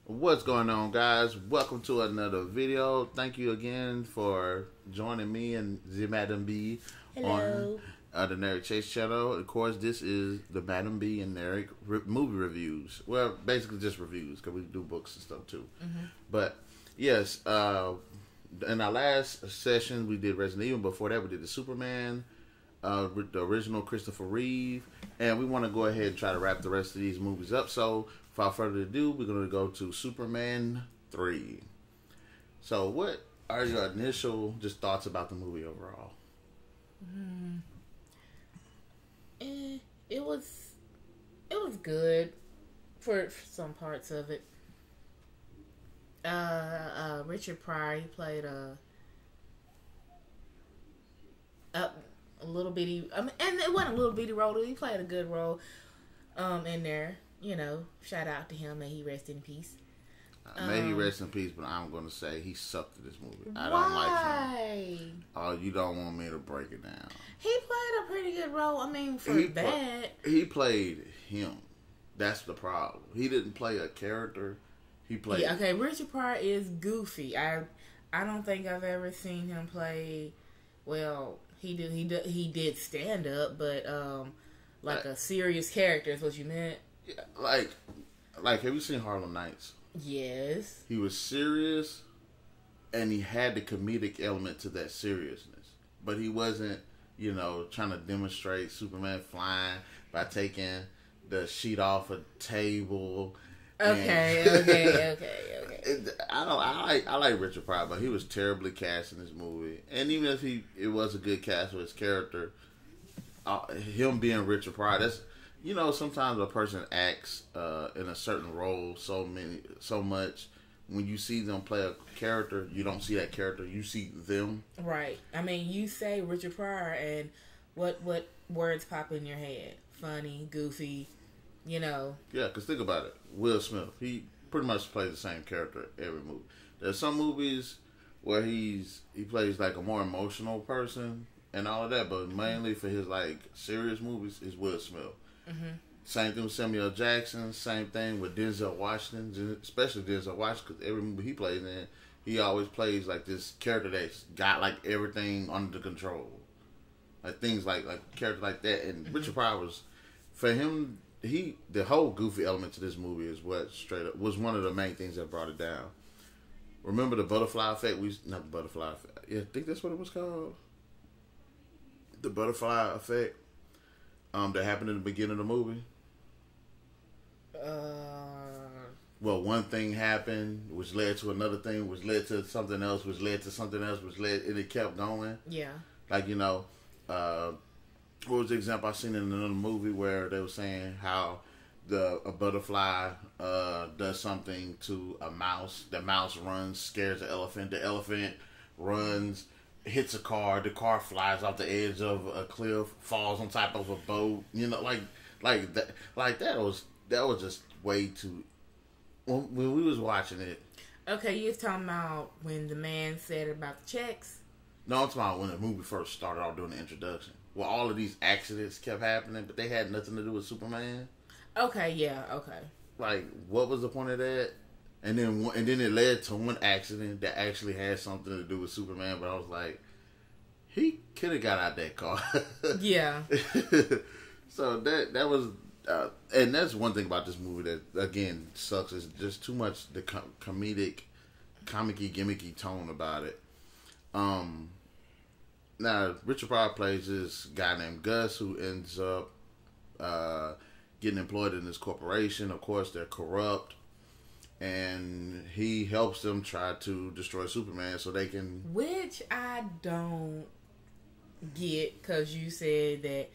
What's going on, guys? Welcome to another video. Thank you again for joining me and the MademB on the Narik Chase channel. Of course, this is the MademB and Narik movie reviews. Well, basically just reviews because we do books and stuff too. But yes, in our last session we did Resident Evil. Before that, we did the Superman, the original Christopher Reeve, and we want to go ahead and try to wrap the rest of these movies up. So, without further ado, we're going to go to Superman 3. So, what are your initial just thoughts about the movie overall? It was good for some parts of it. Richard Pryor, he played a little bitty. I mean, and it wasn't a little bitty role. He played a good role in there. You know, shout out to him. May he rest in peace. May he rest in peace, but I'm going to say he sucked at this movie. I Why? don't like him. Oh, you don't want me to break it down. He played a pretty good role. I mean, for that. He played him. That's the problem. He didn't play a character. He played... Yeah, okay, Richard Pryor is goofy. I don't think I've ever seen him play... Well, he did stand up, but like a serious character is what you meant. Yeah, like have you seen Harlem Nights? Yes. He was serious, and he had the comedic element to that seriousness, but he wasn't, you know, trying to demonstrate Superman flying by taking the sheet off a table. Okay. I like Richard Pryor, but he was terribly cast in this movie. And even if it was a good cast for his character, him being Richard Pryor, that's, you know, sometimes a person acts in a certain role so much. When you see them play a character, you don't see that character, you see them. Right. I mean, you say Richard Pryor, and what words pop in your head? Funny, goofy, you know. Yeah, because think about it. Will Smith, he pretty much plays the same character every movie. There's some movies where he plays like a more emotional person and all of that, but mainly for his like serious movies is Will Smith. Same thing with Samuel Jackson. Same thing with Denzel Washington, especially Denzel Washington, because every movie he plays in, he always plays like this character that's got like everything under control, like things like character like that. And Richard Pryor was, for him, the whole goofy element to this movie is what straight up was one of the main things that brought it down. Remember the butterfly effect? Not the butterfly effect. Yeah, I think that's what it was called. The butterfly effect. That happened in the beginning of the movie. Well, one thing happened, which led to another thing, which led to something else, which led to something else, and it kept going. Yeah. Like, you know, what was the example I seen in another movie where they were saying how a butterfly does something to a mouse. The mouse runs, scares the elephant runs, hits a car, the car flies off the edge of a cliff, falls on top of a boat, you know, like that was just way too, when we was watching it. Okay, you're talking about when the man said about the checks? No, I'm talking about when the movie first started off doing the introduction. Well, all of these accidents kept happening, but they had nothing to do with Superman. Okay, yeah, okay. Like, what was the point of that? And then it led to one accident that actually had something to do with Superman, but I was like, he could have got out that car. Yeah. So that was, and that's one thing about this movie that, again, sucks, is just too much the comic-y, gimmicky tone about it. Now, Richard Pryor plays this guy named Gus who ends up getting employed in this corporation. Of course, they're corrupt. And he helps them try to destroy Superman so they can... Which I don't get, because you said that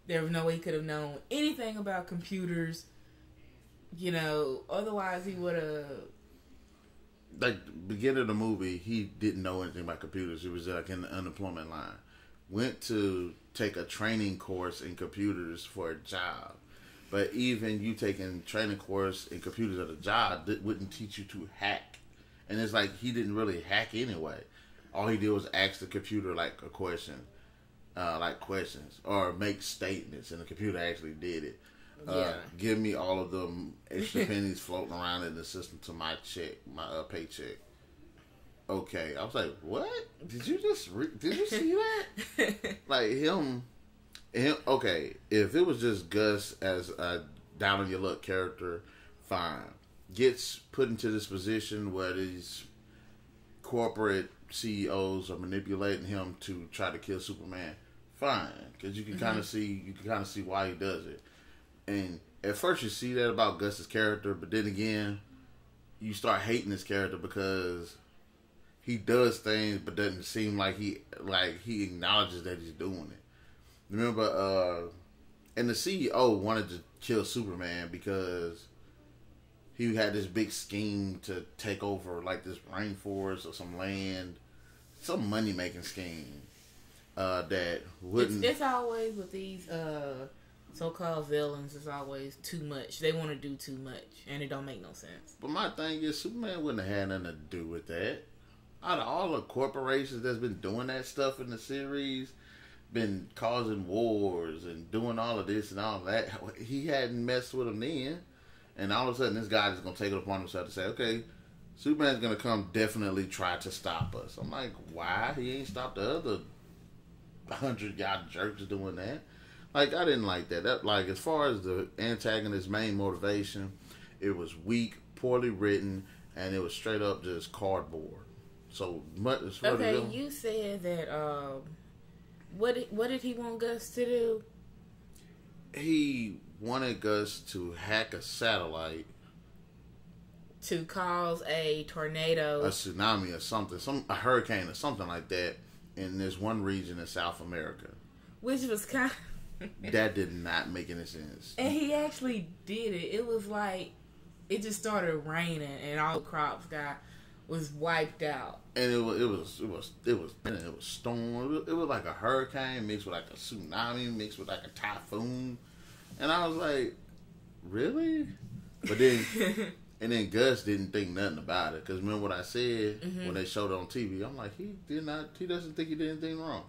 there was no way he could have known anything about computers. You know, otherwise he would have... Like, the beginning of the movie, he didn't know anything about computers. He was like in the unemployment line. Went to take a training course in computers for a job. But even you taking training course in computers at a job that wouldn't teach you to hack. And it's like he didn't really hack anyway. All he did was ask the computer like a question, like questions, or make statements, and the computer actually did it. Give me all of them extra pennies floating around in the system to my check, my paycheck. Okay, I was like, what? Did you see that? Like him. Okay, if it was just Gus as a down on your luck character, fine. Gets put into this position where these corporate CEOs are manipulating him to try to kill Superman. Fine, because you can kind of see why he does it. And at first you see that about Gus's character, but then again, you start hating his character because he does things, but doesn't seem like he acknowledges that he's doing it. Remember, and the CEO wanted to kill Superman because he had this big scheme to take over like this rainforest or some land, some money making scheme that wouldn't. It's always with these so-called villains. It's always too much. They want to do too much, and it don't make no sense. But my thing is, Superman wouldn't have had nothing to do with that. Out of all the corporations that's been doing that stuff in the series, been causing wars and doing all of this and all of that, he hadn't messed with them then. And all of a sudden, this guy is going to take it upon himself to say, okay, Superman's going to come definitely try to stop us. I'm like, why? He ain't stopped the other 100 y'all jerks doing that. Like, I didn't like that. That, like, as far as the antagonist's main motivation, it was weak, poorly written, and it was straight up just cardboard. So much. Okay, you said that. What did he want Gus to do? He wanted Gus to hack a satellite to cause a tornado, a tsunami, or something, a hurricane, or something like that in this one region in South America. Which was kind of... That did not make any sense. And he actually did it. It was like it just started raining, and all the crops was wiped out. And it was storm. It was like a hurricane mixed with like a tsunami mixed with like a typhoon. And I was like, really? But then, and then Gus didn't think nothing about it. Because remember what I said when they showed it on TV? I'm like, he doesn't think he did anything wrong.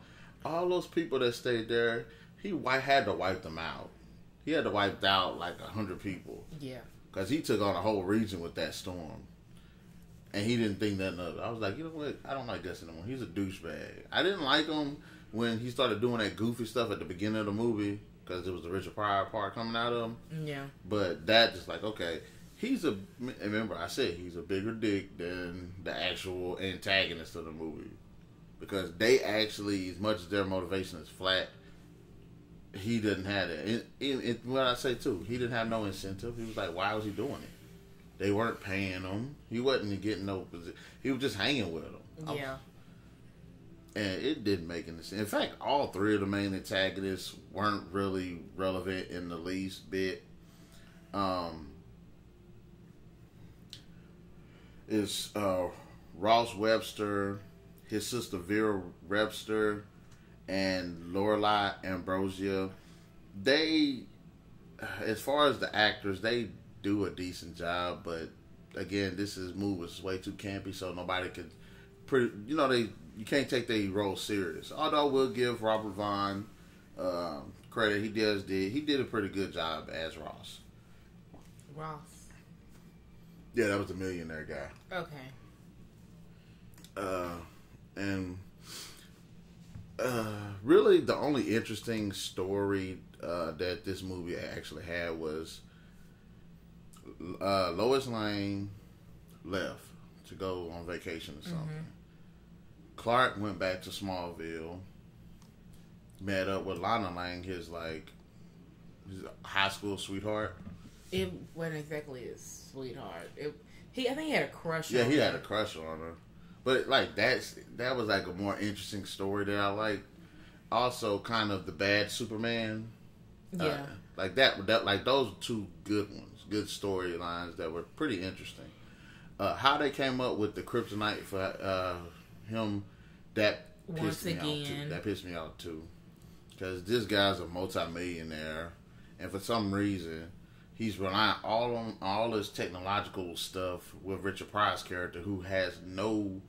All those people that stayed there, he had to wipe them out. He had to wipe out like 100 people. Yeah. Because he took on a whole region with that storm. And he didn't think nothing of it. I was like, you know what? I don't like Gus anymore. He's a douchebag. I didn't like him when he started doing that goofy stuff at the beginning of the movie. Because it was the Richard Pryor part coming out of him. Yeah. But that just like, okay, remember I said he's a bigger dick than the actual antagonist of the movie. Because they actually, as much as their motivation is flat, he didn't have it. What I say too, he didn't have no incentive. He was like, why was he doing it? They weren't paying him. He wasn't getting no position. He was just hanging with them. Yeah. And it didn't make any sense. In fact, all three of the main antagonists weren't really relevant in the least bit. It's Ross Webster, his sister Vera Webster, and Lorelai Ambrosia. They, as far as the actors, they do a decent job, but again, this movie was way too campy, so nobody could. You can't take their role serious. Although we'll give Robert Vaughn credit, he did a pretty good job as Ross. Yeah, that was the millionaire guy. Okay. And really, the only interesting story that this movie actually had was Lois Lane left to go on vacation or something. Clark went back to Smallville, met up with Lana Lang, his high school sweetheart. It wasn't exactly his sweetheart. I think he had a crush on her. Yeah, he had a crush on her. But that was like a more interesting story that I liked. Also, kind of the bad Superman. Yeah. Like those two good ones, good storylines that were pretty interesting. How they came up with the kryptonite for him, that pissed me off too. That pissed me off too. Because this guy's a multi-millionaire, and for some reason, he's relying all on all this technological stuff with Richard Pryor's character, who has no,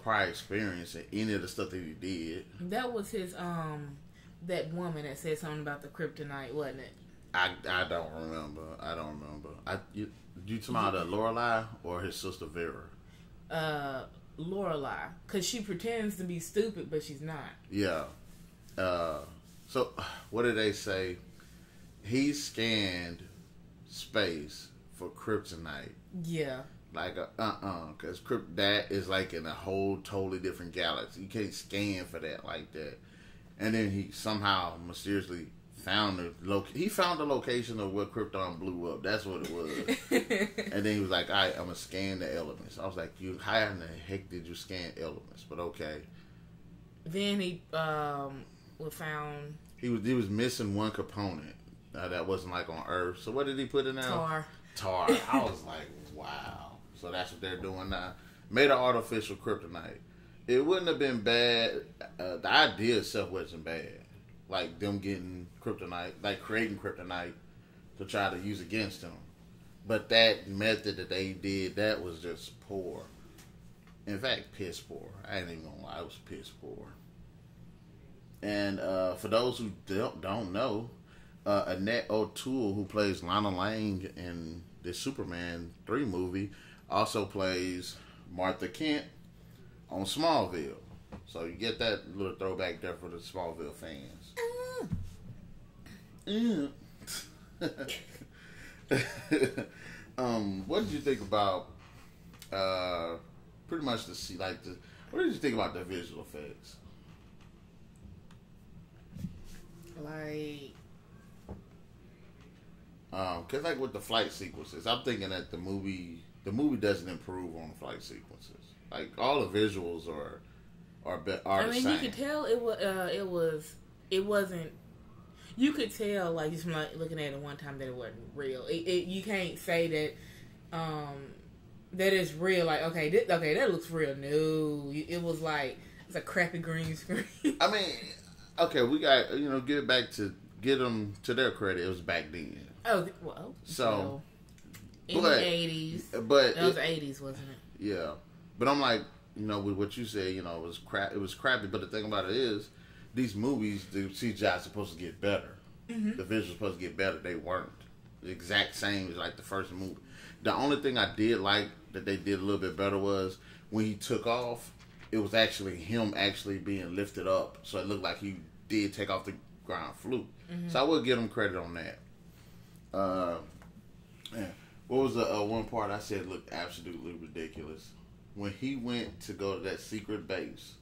prior experience in any of the stuff that he did. That was his, that woman that said something about the kryptonite, wasn't it? I don't remember. You talking about Lorelai or his sister Vera? Lorelai, because she pretends to be stupid, but she's not. Yeah. So, what did they say? He scanned space for kryptonite. Yeah. Like, because that is like in a whole totally different galaxy. You can't scan for that like that. And then he somehow mysteriously found the location of where Krypton blew up. That's what it was. And then he was like, all right, I'm going to scan the elements. I was like, how in the heck did you scan elements? But okay. Then he found... He was missing one component that wasn't like on Earth. So what did he put in there? Tar. I was like, wow. So that's what they're doing now. Made an artificial kryptonite. It wouldn't have been bad. The idea itself wasn't bad. Like them getting kryptonite, like creating kryptonite to try to use against them. But that method that they did, that was just poor. In fact, piss poor. I ain't even gonna lie, it was piss poor. And for those who don't know, Annette O'Toole, who plays Lana Lang in the Superman 3 movie, also plays Martha Kent on Smallville. So you get that little throwback there for the Smallville fans. What did you think about pretty much what did you think about the visual effects? Cause like with the flight sequences, I'm thinking that the movie doesn't improve on the flight sequences. Like all the visuals are the same. You could tell it wasn't. You could tell like just from like looking at it one time that it wasn't real. You can't say that that is real. Like okay, that looks real. No, it was like it's a crappy green screen. I mean, okay, we got get them to their credit. It was back then. Oh well, so in the 80s, but that was the 80s, wasn't it? Yeah, but I'm like, with what you said, it was crap. It was crappy. But the thing about it is, these movies, the CGI is supposed to get better. Mm-hmm. The visuals supposed to get better. They weren't the exact same as like the first movie. The only thing I did like that they did a little bit better was when he took off. It was actually him actually being lifted up, so it looked like he did take off the ground flew. Mm-hmm. So I will give him credit on that. What was the one part I said looked absolutely ridiculous? When he went to go to that secret base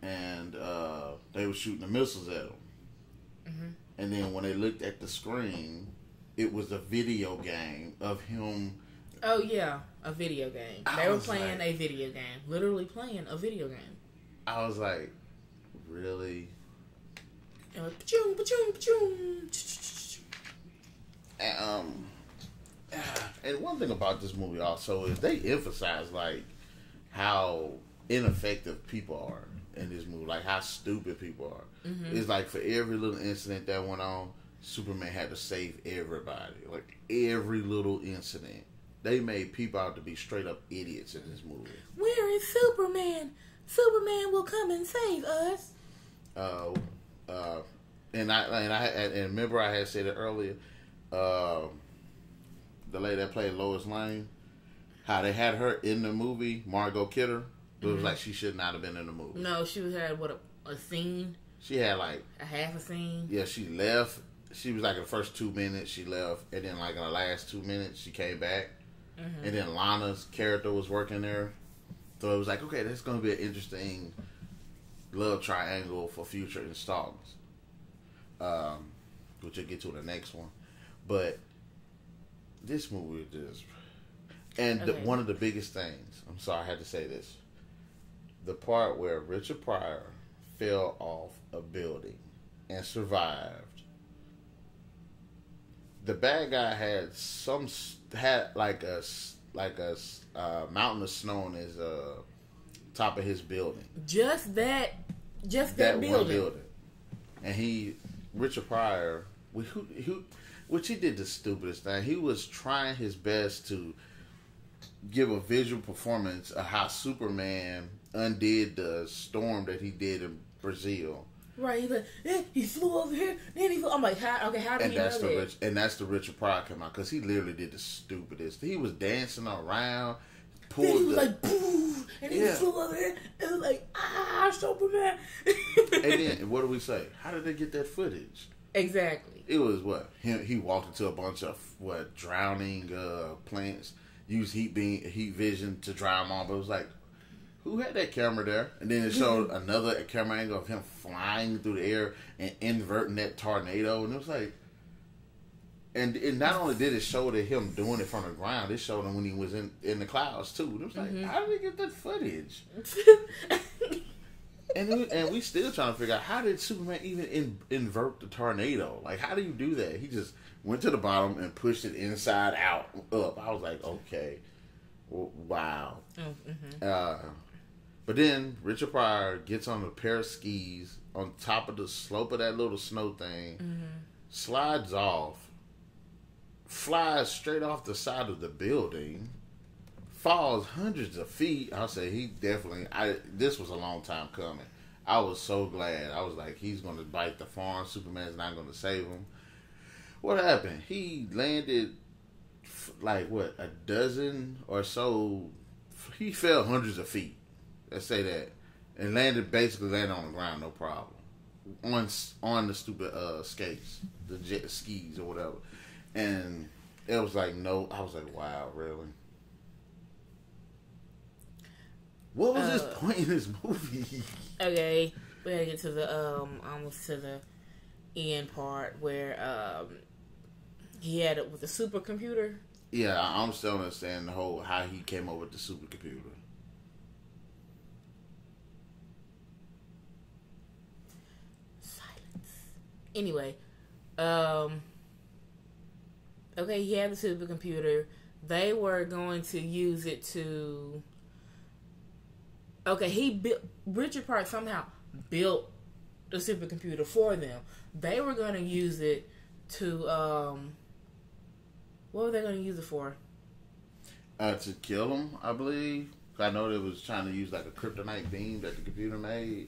and they were shooting the missiles at him. Mm-hmm. And then when they looked at the screen, it was a video game of him. Oh, yeah, a video game. They were playing a video game. Literally playing a video game. I was like, really? And like, pa-choom, pa-choom, pa-choom. And one thing about this movie also is they emphasize like how ineffective people are in this movie, like how stupid people are. Mm-hmm. It's like for every little incident that went on, Superman had to save everybody. Like every little incident, they made people out to be straight up idiots in this movie. Where is Superman? Superman will come and save us. And remember I had said it earlier. The lady that played Lois Lane, how they had her in the movie, Margot Kidder, but it was like she should not have been in the movie. No, she had a scene. She had like a half a scene. Yeah, she left. She was like in the first 2 minutes she left, and then like in the last 2 minutes she came back, and then Lana's character was working there, so it was like, okay, that's going to be an interesting love triangle for future installments, which we'll get to in the next one, but. This movie just... And one of the biggest things... I'm sorry, I had to say this. The part where Richard Pryor fell off a building and survived. The bad guy had like a mountain of snow on his top of his building. Just that building. One building. And Richard Pryor... Which he did the stupidest thing. He was trying his best to give a visual performance of how Superman undid the storm that he did in Brazil. Right, he's like, he flew over here, then he flew. I'm like, how did he know that? And that's the Richard Pryor came out, because he literally did the stupidest. He was dancing around, then he was like, boo, and he flew over here, and it was like, Superman. And then, what do we say? How did they get that footage? Exactly. It was what? He walked into a bunch of, drowning plants, used heat vision to dry them all, but it was like, who had that camera there? And then it showed another camera angle of him flying through the air and inverting that tornado. And it was like, and not only did it show that him doing it from the ground, it showed him when he was in the clouds too. And it was like, how did they get that footage? and we still trying to figure out, how did Superman even invert the tornado? Like, how do you do that? He just went to the bottom and pushed it inside out up. I was like, okay, wow. But then Richard Pryor gets on a pair of skis on top of the slope of that little snow thing, slides off, flies straight off the side of the building, falls hundreds of feet. I'll say he definitely, this was a long time coming. I was so glad. I was like, he's going to bite the farm. Superman's not going to save him. What happened? He landed like, a dozen or so. He fell hundreds of feet. Let's say that. And basically landed on the ground, no problem. On the stupid skates, the jet skis or whatever. And it was like, no. I was like, wow, really? What was his point in this movie? Okay, we gotta get to the almost to the end part where he had it with the supercomputer. Yeah, I'm still understanding the whole how he came up with the supercomputer. Anyway, okay, he had the supercomputer. They were going to use it to. Okay, Richard Pryor somehow built the supercomputer for them. They were going to use it to. What were they going to use it for? To kill him, I believe. I know they was trying to use like a kryptonite beam that the computer made.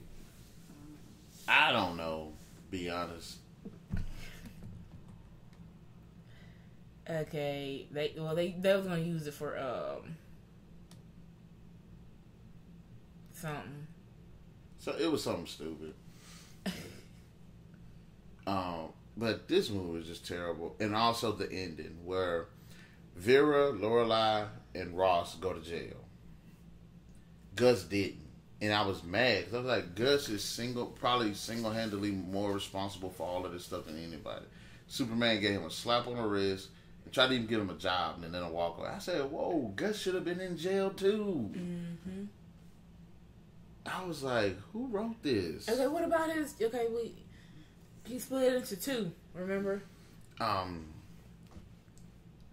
I don't know. Be honest. Okay, they was gonna use it for something. So it was something stupid. But this movie was just terrible, and also the ending where Vera, Lorelai, and Ross go to jail. Gus didn't. And I was mad because I was like, Gus is probably single-handedly more responsible for all of this stuff than anybody. Superman gave him a slap on the wrist and tried to even give him a job and then walk away. I said, whoa, Gus should have been in jail too. Mm-hmm. I was like, who wrote this? Okay, what about his? Okay, he split it into two. Remember?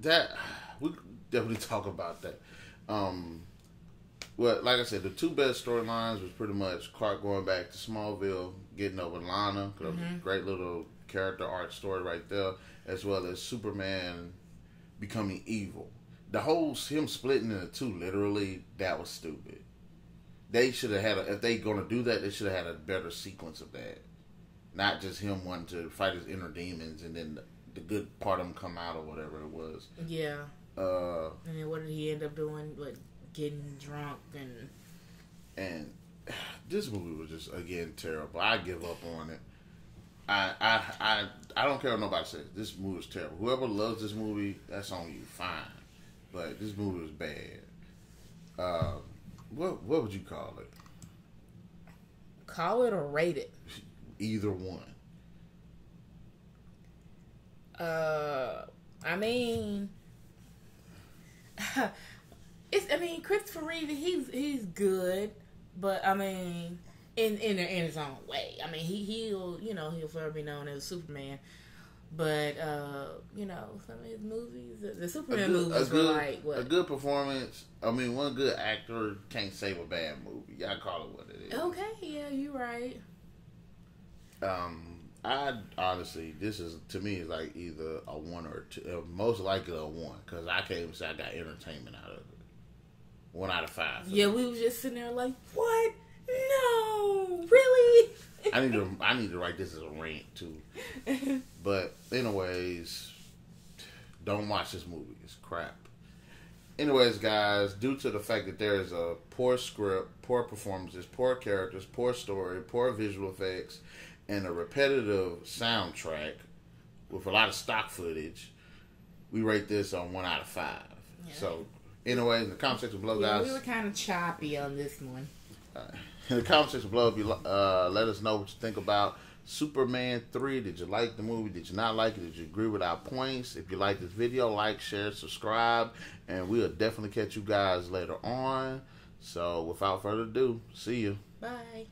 That we definitely talk about that. Well, like I said, the two best storylines was pretty much Clark going back to Smallville, getting over Lana, because it was a great little character arc story right there, as well as Superman becoming evil. The whole him splitting into two, literally, that was stupid. They should have had if they going to do that, they should have had a better sequence of that. Not just him wanting to fight his inner demons and then the good part of him come out or whatever it was. Yeah. And then what did he end up doing? Like getting drunk and this movie was just again terrible. I give up on it. I don't care what nobody says. This movie is terrible. Whoever loves this movie, that's on you. Fine, but this movie was bad. What would you call it? Call it or rate it? Either one. I mean, Christopher Reeve, he's good, but I mean, in his own way. I mean, he'll forever be known as Superman. But some of his movies, the Superman movies were like what? A good performance. I mean, one good actor can't save a bad movie. Y'all call it what it is. Okay, yeah, you're right. I honestly, this is to me is like either a 1 or 2. Most likely a 1 because I can't even say I got entertainment out of it. 1 out of 5. Yeah, we was just sitting there like, what? No, really? I need to write this as a rant too. But anyways, don't watch this movie. It's crap. Anyways, guys, due to the fact that there is a poor script, poor performances, poor characters, poor story, poor visual effects, and a repetitive soundtrack with a lot of stock footage, we rate this on 1 out of 5. Yeah. So, anyways, in the comment section below, guys. We were kind of choppy on this one. In the comment section below, if you let us know what you think about Superman 3. Did you like the movie? Did you not like it? Did you agree with our points? If you like this video, like, share, subscribe, and we'll definitely catch you guys later on. So, without further ado, see you. Bye.